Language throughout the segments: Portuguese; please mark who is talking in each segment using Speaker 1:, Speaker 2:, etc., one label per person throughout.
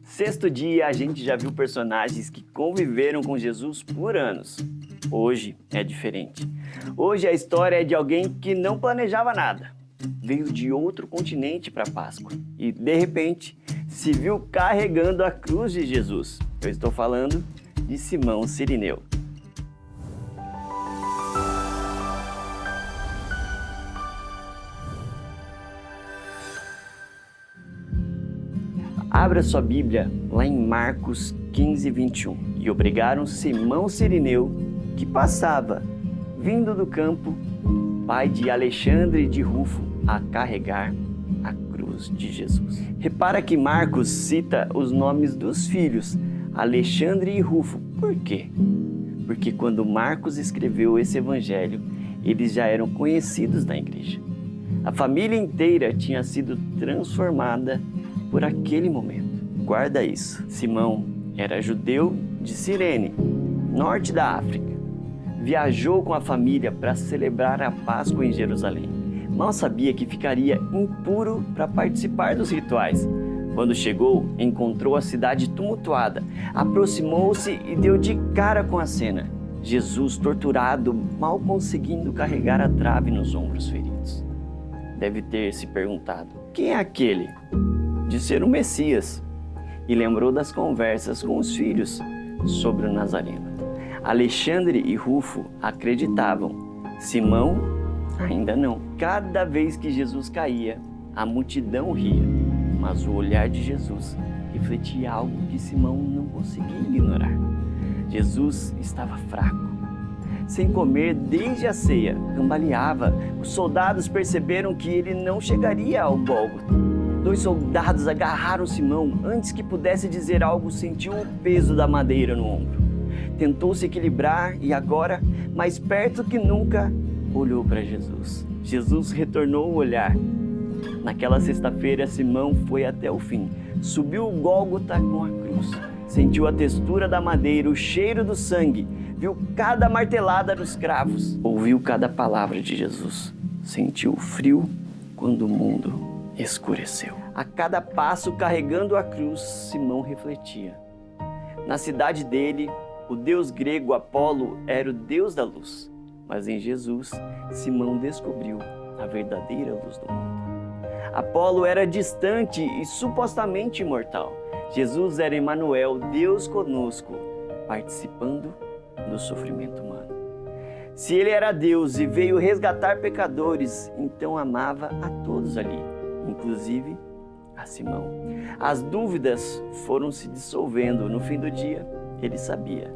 Speaker 1: Sexto dia, a gente já viu personagens que conviveram com Jesus por anos. Hoje é diferente. Hoje a história é de alguém que não planejava nada. Veio de outro continente para a Páscoa e, de repente, se viu carregando a cruz de Jesus. Eu estou falando de Simão Cirineu. Abra sua Bíblia lá em Marcos 15, 21. E obrigaram Simão Cirineu, que passava, vindo do campo, pai de Alexandre e de Rufo, a carregar a cruz de Jesus. Repara que Marcos cita os nomes dos filhos, Alexandre e Rufo. Por quê? Porque quando Marcos escreveu esse evangelho, eles já eram conhecidos na igreja. A família inteira tinha sido transformada por aquele momento. Guarda isso. Simão era judeu de Cirene, norte da África. Viajou com a família para celebrar a Páscoa em Jerusalém. Mal sabia que ficaria impuro para participar dos rituais. Quando chegou, encontrou a cidade tumultuada, aproximou-se e deu de cara com a cena. Jesus torturado, mal conseguindo carregar a trave nos ombros feridos. Deve ter se perguntado: quem é aquele? De ser o Messias, e lembrou das conversas com os filhos sobre o Nazareno. Alexandre e Rufo acreditavam, Simão ainda não. Cada vez que Jesus caía, a multidão ria, mas o olhar de Jesus refletia algo que Simão não conseguia ignorar. Jesus estava fraco, sem comer desde a ceia, cambaleava. Os soldados perceberam que ele não chegaria ao Gólgota. 2 soldados agarraram Simão. Antes que pudesse dizer algo, sentiu o peso da madeira no ombro. Tentou se equilibrar e agora, mais perto que nunca, olhou para Jesus. Jesus retornou o olhar. Naquela sexta-feira, Simão foi até o fim. Subiu o Gólgota com a cruz. Sentiu a textura da madeira, o cheiro do sangue. Viu cada martelada dos cravos. Ouviu cada palavra de Jesus. Sentiu o frio quando o mundo escureceu. A cada passo carregando a cruz, Simão refletia. Na cidade dele, o deus grego Apolo era o deus da luz. Mas em Jesus, Simão descobriu a verdadeira luz do mundo. Apolo era distante e supostamente imortal. Jesus era Emanuel, Deus conosco, participando do sofrimento humano. Se ele era Deus e veio resgatar pecadores, então amava a todos ali, inclusive a Simão. As dúvidas foram se dissolvendo. No fim do dia, ele sabia,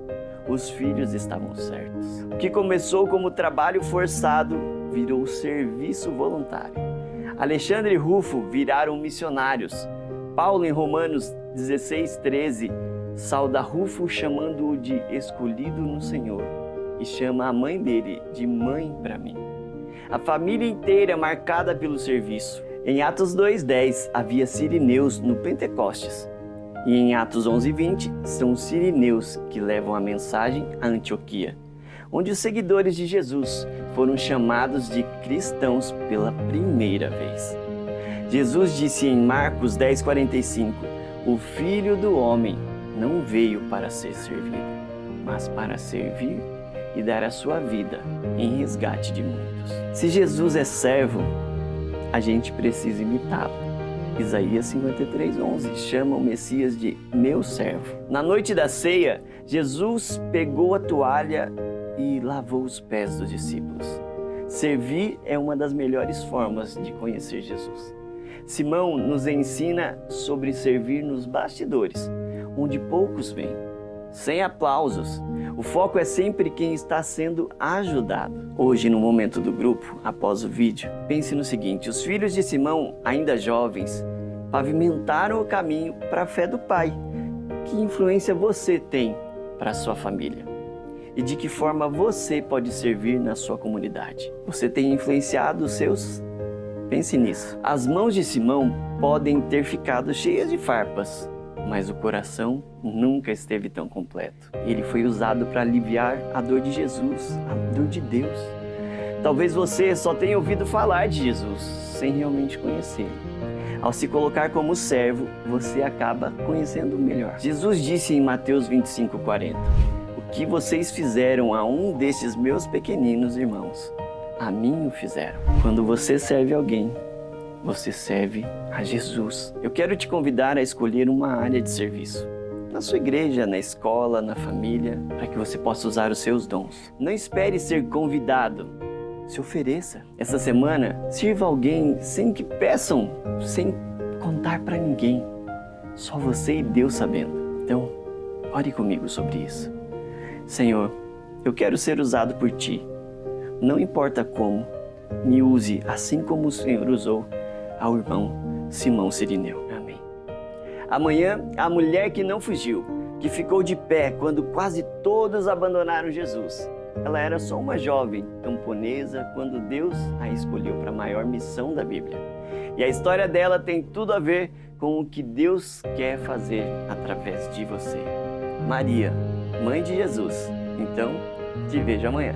Speaker 1: os filhos estavam certos. O que começou como trabalho forçado virou serviço voluntário. Alexandre e Rufo viraram missionários. Paulo, em Romanos 16:13, sauda Rufo chamando-o de escolhido no Senhor e chama a mãe dele de mãe para mim. A família inteira marcada pelo serviço. Em Atos 2:10 havia Cirineus no Pentecostes. E em Atos 11:20 são os Cirineus que levam a mensagem a Antioquia, onde os seguidores de Jesus foram chamados de cristãos pela primeira vez. Jesus disse em Marcos 10:45, o Filho do Homem não veio para ser servido, mas para servir e dar a sua vida em resgate de muitos. Se Jesus é servo, a gente precisa imitá-lo. Isaías 53:11 chama o Messias de meu servo. Na noite da ceia, Jesus pegou a toalha e lavou os pés dos discípulos. Servir é uma das melhores formas de conhecer Jesus. Simão nos ensina sobre servir nos bastidores, onde poucos vêm, sem aplausos. O foco é sempre quem está sendo ajudado. Hoje, no momento do grupo, após o vídeo, pense no seguinte: os filhos de Simão, ainda jovens, pavimentaram o caminho para a fé do Pai. Que influência você tem para a sua família? E de que forma você pode servir na sua comunidade? Você tem influenciado os seus? Pense nisso. As mãos de Simão podem ter ficado cheias de farpas, mas o coração nunca esteve tão completo. Ele foi usado para aliviar a dor de Jesus, a dor de Deus. Talvez você só tenha ouvido falar de Jesus, sem realmente conhecê-lo. Ao se colocar como servo, você acaba conhecendo melhor. Jesus disse em Mateus 25:40: o que vocês fizeram a um destes meus pequeninos irmãos, a mim o fizeram. Quando você serve alguém, você serve a Jesus. Eu quero te convidar a escolher uma área de serviço. Na sua igreja, na escola, na família, para que você possa usar os seus dons. Não espere ser convidado. Se ofereça. Essa semana, sirva alguém sem que peçam, sem contar para ninguém. Só você e Deus sabendo. Então, ore comigo sobre isso. Senhor, eu quero ser usado por Ti. Não importa como, me use assim como o Senhor usou ao irmão Simão Cirineu. Amém. Amanhã, a mulher que não fugiu, que ficou de pé quando quase todos abandonaram Jesus. Ela era só uma jovem camponesa quando Deus a escolheu para a maior missão da Bíblia. E a história dela tem tudo a ver com o que Deus quer fazer através de você. Maria, mãe de Jesus. Então, te vejo amanhã.